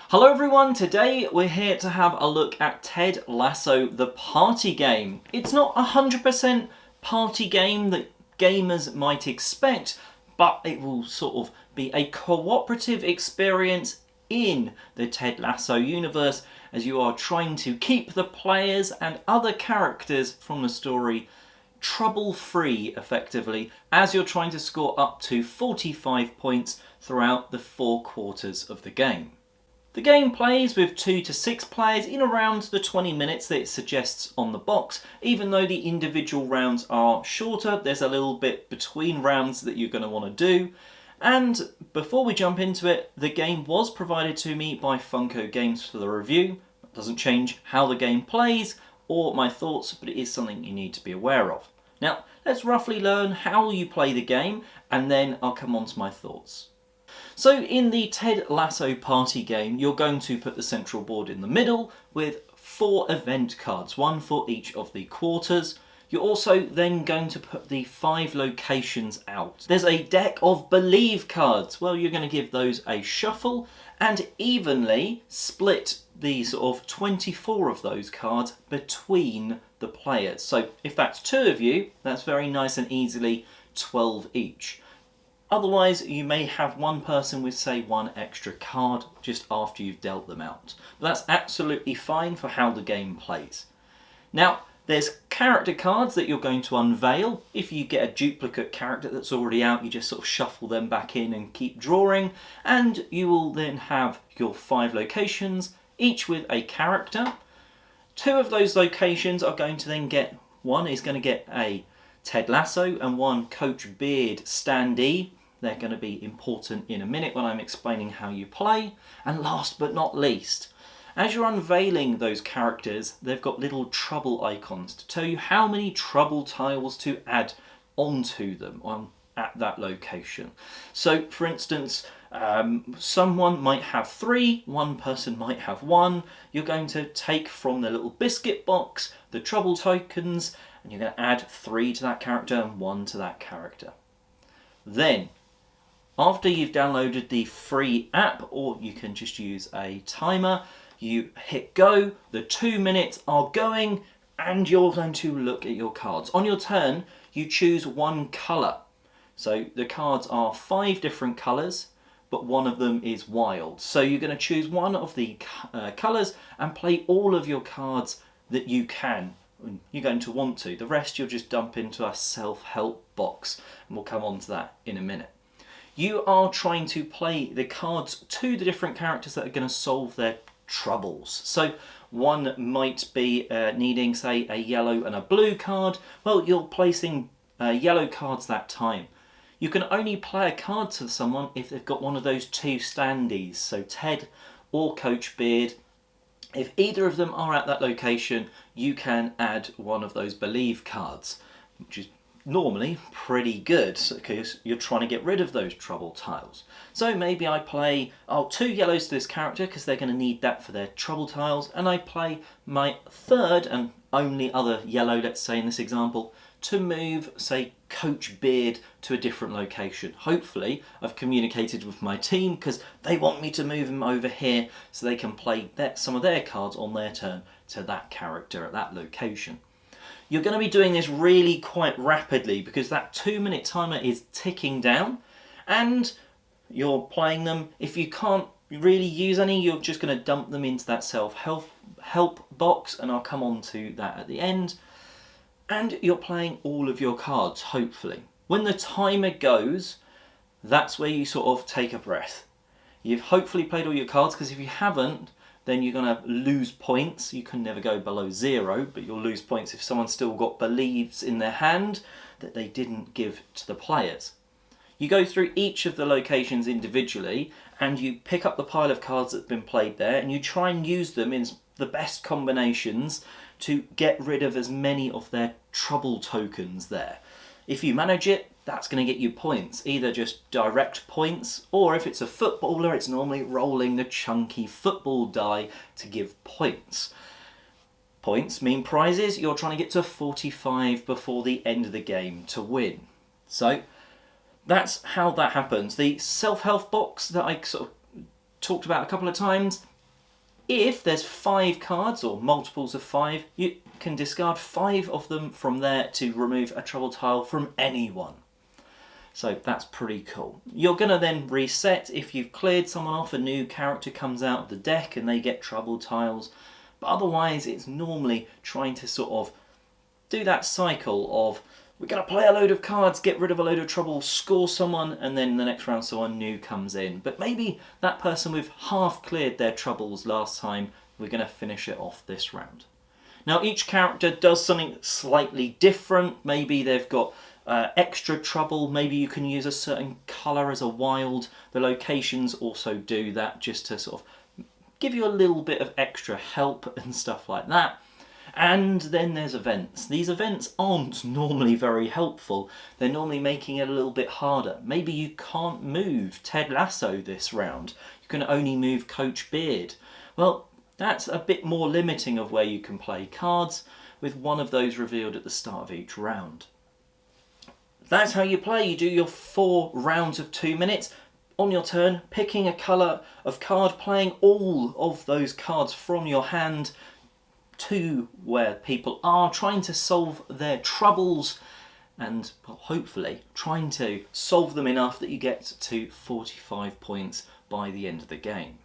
Hello everyone, today we're here to have a look at Ted Lasso, the party game. It's not 100% party game that gamers might expect, but it will sort of be a cooperative experience in the Ted Lasso universe as you are trying to keep the players and other characters from the story trouble-free, effectively, as you're trying to score up to 45 points throughout the 4 quarters of the game. The game plays with 2 to 6 players in around the 20 minutes that it suggests on the box. Even though the individual rounds are shorter, there's a little bit between rounds that you're going to want to do. And before we jump into it, the game was provided to me by Funko Games for the review. It doesn't change how the game plays or my thoughts, but it is something you need to be aware of. Now, let's roughly learn how you play the game, and then I'll come on to my thoughts. So in the Ted Lasso party game, you're going to put the central board in the middle with 4 event cards, 1 for each of the quarters. You're also then going to put the 5 locations out. There's a deck of Believe cards. Well, you're going to give those a shuffle and evenly split the sort of 24 of those cards between the players. So if that's 2 of you, that's very nice and easily 12 each. Otherwise, you may have one person with, say, 1 extra card just after you've dealt them out. But that's absolutely fine for how the game plays. Now, there's character cards that you're going to unveil. If you get a duplicate character that's already out, you just sort of shuffle them back in and keep drawing. And you will then have your 5 locations, each with a character. 2 of those locations are going to then get, one is going to get a Ted Lasso and 1 Coach Beard standee. They're going to be important in a minute when I'm explaining how you play. And last but not least, as you're unveiling those characters, they've got little trouble icons to tell you how many trouble tiles to add onto them at that location. So, for instance, someone might have 3, one person might have 1. You're going to take from the little biscuit box the trouble tokens, and you're going to add 3 to that character and 1 to that character. Then, after you've downloaded the free app, or you can just use a timer, you hit go, the 2 minutes are going, and you're going to look at your cards. On your turn, you choose 1 colour. So the cards are 5 different colours, but one of them is wild. So you're going to choose one of the colours and play all of your cards that you can. You're going to want to. The rest you'll just dump into a self-help box, and we'll come on to that in a minute. You are trying to play the cards to the different characters that are going to solve their troubles. So one might be needing, say, a yellow and a blue card. Well, you're placing yellow cards that time. You can only play a card to someone if they've got one of those 2 standees, so Ted or Coach Beard. If either of them are at that location, you can add one of those Believe cards, which is normally pretty good because you're trying to get rid of those trouble tiles. So maybe I play 2 yellows to this character because they're going to need that for their trouble tiles, and I play my 3rd and only other yellow, let's say in this example, to move, say, Coach Beard to a different location. Hopefully I've communicated with my team because they want me to move him over here so they can play some of their cards on their turn to that character at that location. You're going to be doing this really quite rapidly because that 2-minute timer is ticking down, and you're playing them. If you can't really use any, you're just going to dump them into that self-help box, and I'll come on to that at the end. And you're playing all of your cards, hopefully. When the timer goes, that's where you sort of take a breath. You've hopefully played all your cards, because if you haven't, then you're going to lose points. You can never go below 0, but you'll lose points if someone's still got Believes in their hand that they didn't give to the players. You go through each of the locations individually, and you pick up the pile of cards that have been played there, and you try and use them in the best combinations to get rid of as many of their trouble tokens there. If you manage it, that's going to get you points, either just direct points, or if it's a footballer, it's normally rolling the chunky football die to give points. Points mean prizes. You're trying to get to 45 before the end of the game to win. So that's how that happens. The self-help box that I sort of talked about a couple of times, If there's 5 cards or multiples of 5, you can discard 5 of them from there to remove a trouble tile from anyone. So that's pretty cool. You're going to then reset. If you've cleared someone off, a new character comes out of the deck and they get trouble tiles. But otherwise, it's normally trying to sort of do that cycle of, we're going to play a load of cards, get rid of a load of trouble, score someone, and then the next round someone new comes in. But maybe that person with half cleared their troubles last time, we're going to finish it off this round. Now each character does something slightly different. Maybe they've got extra trouble, maybe you can use a certain colour as a wild. The locations also do that, just to sort of give you a little bit of extra help and stuff like that. And then there's events. These events aren't normally very helpful. They're normally making it a little bit harder. Maybe you can't move Ted Lasso this round. You can only move Coach Beard. Well, that's a bit more limiting of where you can play cards, with one of those revealed at the start of each round. That's how you play. You do your 4 rounds of 2 minutes. On your turn, picking a colour of card, playing all of those cards from your hand to where people are, trying to solve their troubles, and well, hopefully trying to solve them enough that you get to 45 points by the end of the game.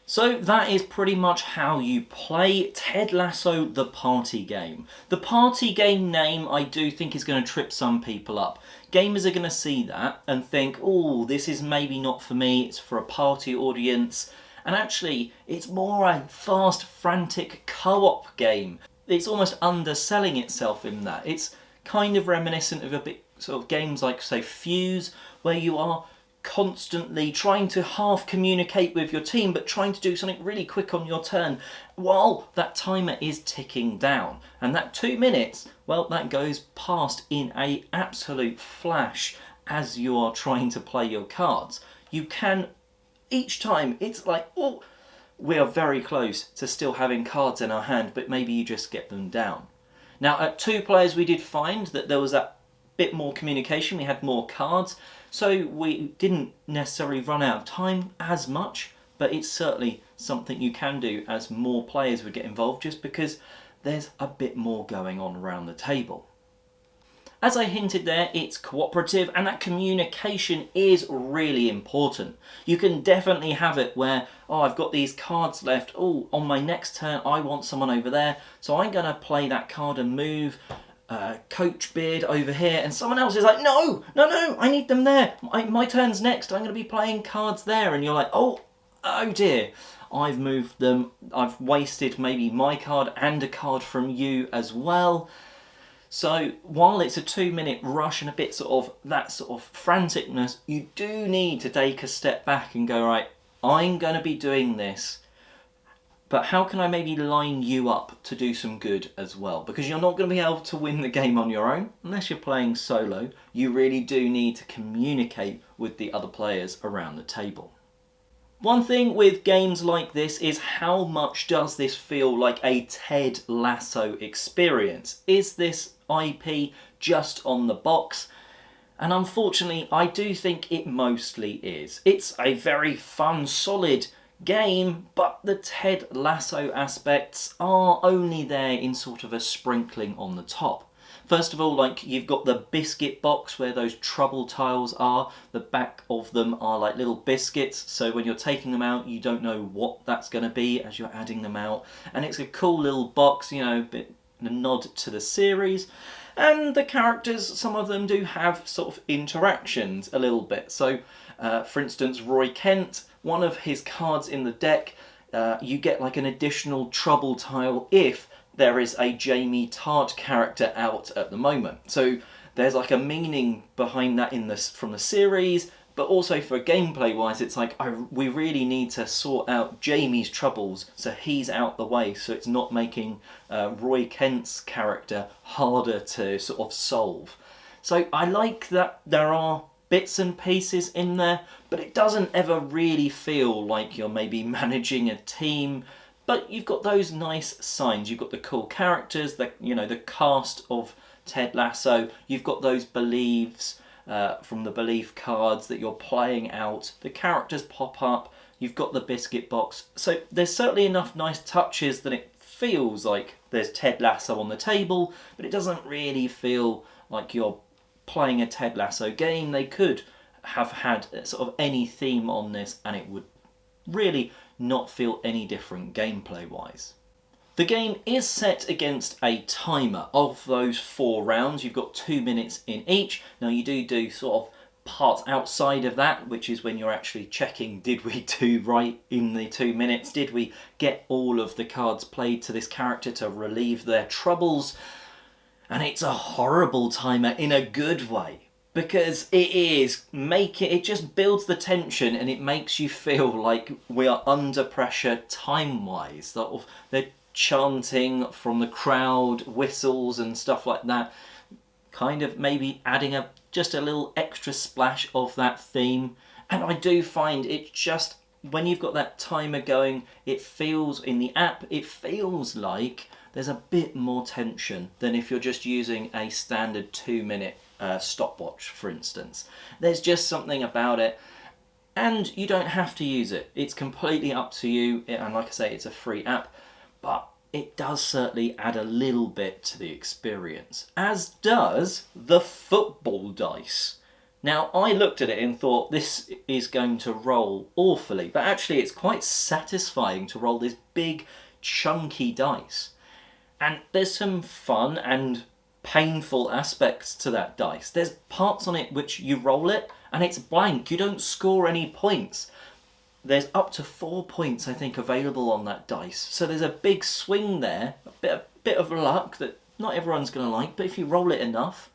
So that is pretty much how you play Ted Lasso the party game. The party game name I do think is going to trip some people up. Gamers are going to see that and think, oh, this is maybe not for me, it's for a party audience. And actually, it's more a fast, frantic co-op game. It's almost underselling itself in that. It's kind of reminiscent of a bit sort of games like, say, Fuse, where you are constantly trying to half communicate with your team, but trying to do something really quick on your turn while that timer is ticking down. And that 2 minutes, well, that goes past in a absolute flash as you are trying to play your cards. You can, each time, it's like, oh, we are very close to still having cards in our hand, but maybe you just get them down. Now, at 2 players, we did find that there was that bit more communication, we had more cards, so we didn't necessarily run out of time as much, but it's certainly something you can do as more players would get involved, just because there's a bit more going on around the table. As I hinted there, it's cooperative, and that communication is really important. You can definitely have it where, oh, I've got these cards left, oh, on my next turn I want someone over there, so I'm going to play that card and move Coach Beard over here, and someone else is like, no, I need them there, my turn's next, I'm going to be playing cards there, and you're like, oh dear, I've moved them, I've wasted maybe my card and a card from you as well. So while it's a 2 minute rush and a bit sort of that sort of franticness, you do need to take a step back and go, right, I'm going to be doing this, but how can I maybe line you up to do some good as well? Because you're not going to be able to win the game on your own unless you're playing solo. You really do need to communicate with the other players around the table. One thing with games like this is, how much does this feel like a Ted Lasso experience? Is this IP just on the box? And unfortunately, I do think it mostly is. It's a very fun, solid game, but the Ted Lasso aspects are only there in sort of a sprinkling on the top. First of all, like, you've got the biscuit box where those trouble tiles are. The back of them are like little biscuits, so when you're taking them out you don't know what that's going to be as you're adding them out. And it's a cool little box, you know, a bit a nod to the series. And the characters, some of them do have sort of interactions a little bit. So for instance, Roy Kent, one of his cards in the deck, you get like an additional trouble tile if there is a Jamie Tart character out at the moment. So there's like a meaning behind that in this from the series, but also for gameplay wise, it's like, we really need to sort out Jamie's troubles so he's out the way, so it's not making Roy Kent's character harder to sort of solve. So I like that there are bits and pieces in there, but it doesn't ever really feel like you're maybe managing a team. But you've got those nice signs. You've got the cool characters, the cast of Ted Lasso. You've got those beliefs from the belief cards that you're playing out. The characters pop up. you've got the biscuit box. So there's certainly enough nice touches that it feels like there's Ted Lasso on the table, but it doesn't really feel like you're playing a Ted Lasso game. They could have had sort of any theme on this and it would really not feel any different gameplay wise. The game is set against a timer. Of those 4 rounds, you've got 2 minutes in each. Now you do sort of parts outside of that, which is when you're actually checking, did we do right in the 2 minutes? Did we get all of the cards played to this character to relieve their troubles? And it's a horrible timer in a good way, because it just builds the tension and it makes you feel like we are under pressure time-wise. Sort of they're chanting from the crowd, whistles and stuff like that, kind of maybe adding just a little extra splash of that theme. And I do find it just, when you've got that timer going, it feels in the app, it feels like there's a bit more tension than if you're just using a standard 2-minute stopwatch, for instance. There's just something about it, and you don't have to use it. It's completely up to you, and like I say, it's a free app, but it does certainly add a little bit to the experience, as does the football dice. Now, I looked at it and thought this is going to roll awfully, but actually it's quite satisfying to roll this big, chunky dice. And there's some fun and painful aspects to that dice. There's parts on it which you roll it and it's blank, you don't score any points. There's up to 4 points, I think, available on that dice. So there's a big swing there, a bit of luck that not everyone's going to like, but if you roll it enough,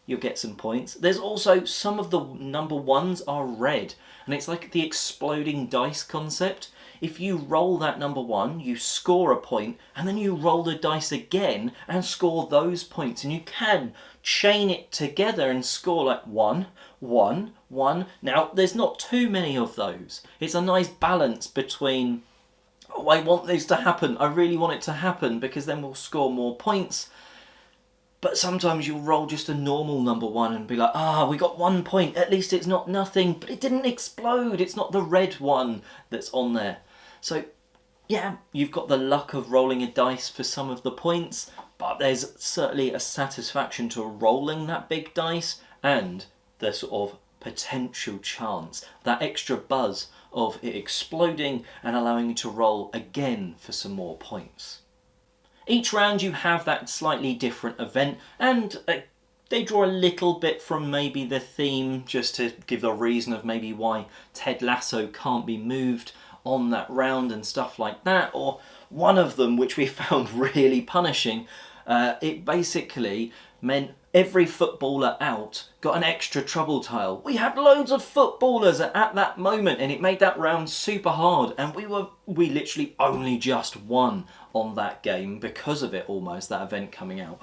you'll get some points. There's also some of the number 1s are red, and it's like the exploding dice concept. If you roll that number 1, you score a point, and then you roll the dice again and score those points, and you can chain it together and score like 1, 1, 1. Now, there's not too many of those. It's a nice balance between, oh, I want this to happen, I really want it to happen, because then we'll score more points. But sometimes you'll roll just a normal number 1 and be like, we got 1 point, at least it's not nothing, but it didn't explode, it's not the red one that's on there. So, yeah, you've got the luck of rolling a dice for some of the points, but there's certainly a satisfaction to rolling that big dice and the sort of potential chance, that extra buzz of it exploding and allowing you to roll again for some more points. Each round you have that slightly different event, and they draw a little bit from maybe the theme, just to give a reason of maybe why Ted Lasso can't be moved on that round and stuff like that. Or one of them, which we found really punishing, it basically meant every footballer out got an extra trouble tile. We had loads of footballers at that moment, and it made that round super hard, and we literally only just won on that game because of it, almost, that event coming out.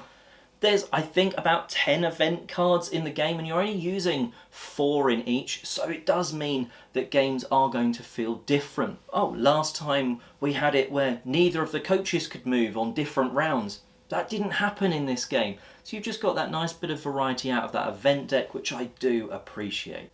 There's, I think, about 10 event cards in the game, and you're only using 4 in each, so it does mean that games are going to feel different. Last time we had it where neither of the coaches could move on different rounds. That didn't happen in this game. So you've just got that nice bit of variety out of that event deck, which I do appreciate.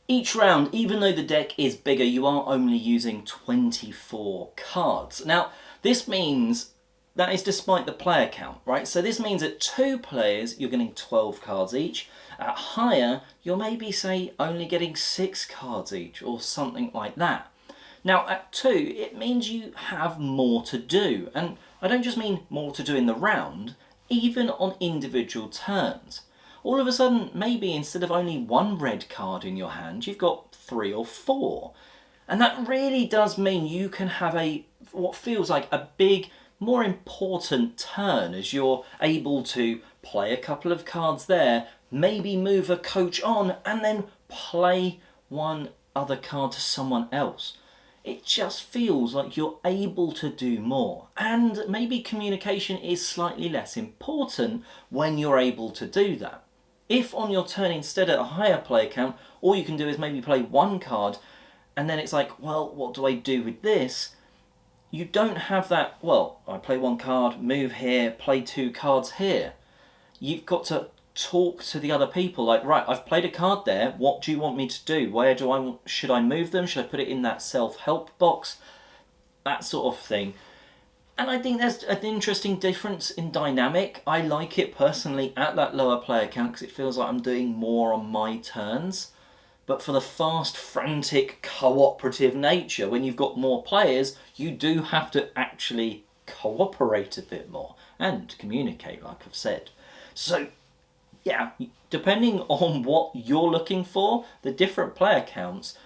Each round, even though the deck is bigger, you are only using 24 cards. Now, this means that is despite the player count, right? So this means at 2 players, you're getting 12 cards each. At higher, you're maybe, say, only getting 6 cards each, or something like that. Now, at 2, it means you have more to do. And I don't just mean more to do in the round, even on individual turns. All of a sudden, maybe instead of only 1 red card in your hand, you've got 3 or 4. And that really does mean you can have what feels like a big, more important turn, as you're able to play a couple of cards there, maybe move a coach on, and then play one other card to someone else. It just feels like you're able to do more, and maybe communication is slightly less important when you're able to do that. If on your turn, instead at a higher player count, all you can do is maybe play 1 card, and then it's like, well, what do I do with this? You don't have that, well, I play 1 card, move here, play 2 cards here. You've got to talk to the other people. Like, right, I've played a card there. What do you want me to do? Where do I should I move them? Should I put it in that self-help box? That sort of thing. And I think there's an interesting difference in dynamic. I like it personally at that lower player count because it feels like I'm doing more on my turns. But for the fast, frantic, cooperative nature, when you've got more players, you do have to actually cooperate a bit more and communicate, like I've said. So, yeah, depending on what you're looking for, the different player counts,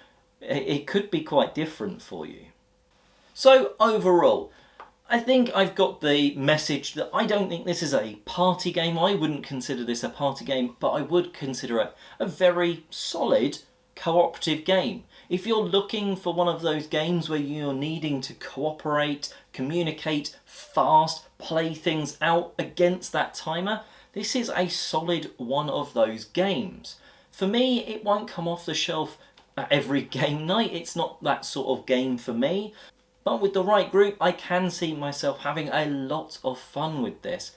it could be quite different for you. So, overall, I think I've got the message that I don't think this is a party game. I wouldn't consider this a party game, but I would consider it a very solid cooperative game. If you're looking for one of those games where you're needing to cooperate, communicate fast, play things out against that timer, this is a solid one of those games. For me, it won't come off the shelf at every game night. It's not that sort of game for me. But with the right group, I can see myself having a lot of fun with this.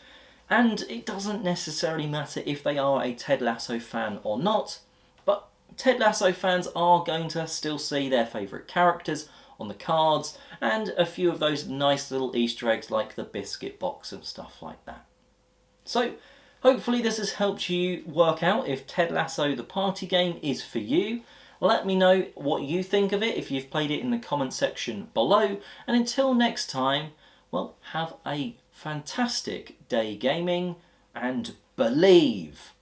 And it doesn't necessarily matter if they are a Ted Lasso fan or not, but Ted Lasso fans are going to still see their favourite characters on the cards, and a few of those nice little Easter eggs like the biscuit box and stuff like that. So, hopefully this has helped you work out if Ted Lasso the party game is for you. Let me know what you think of it if you've played it in the comment section below. And until next time, well, have a fantastic day gaming and believe.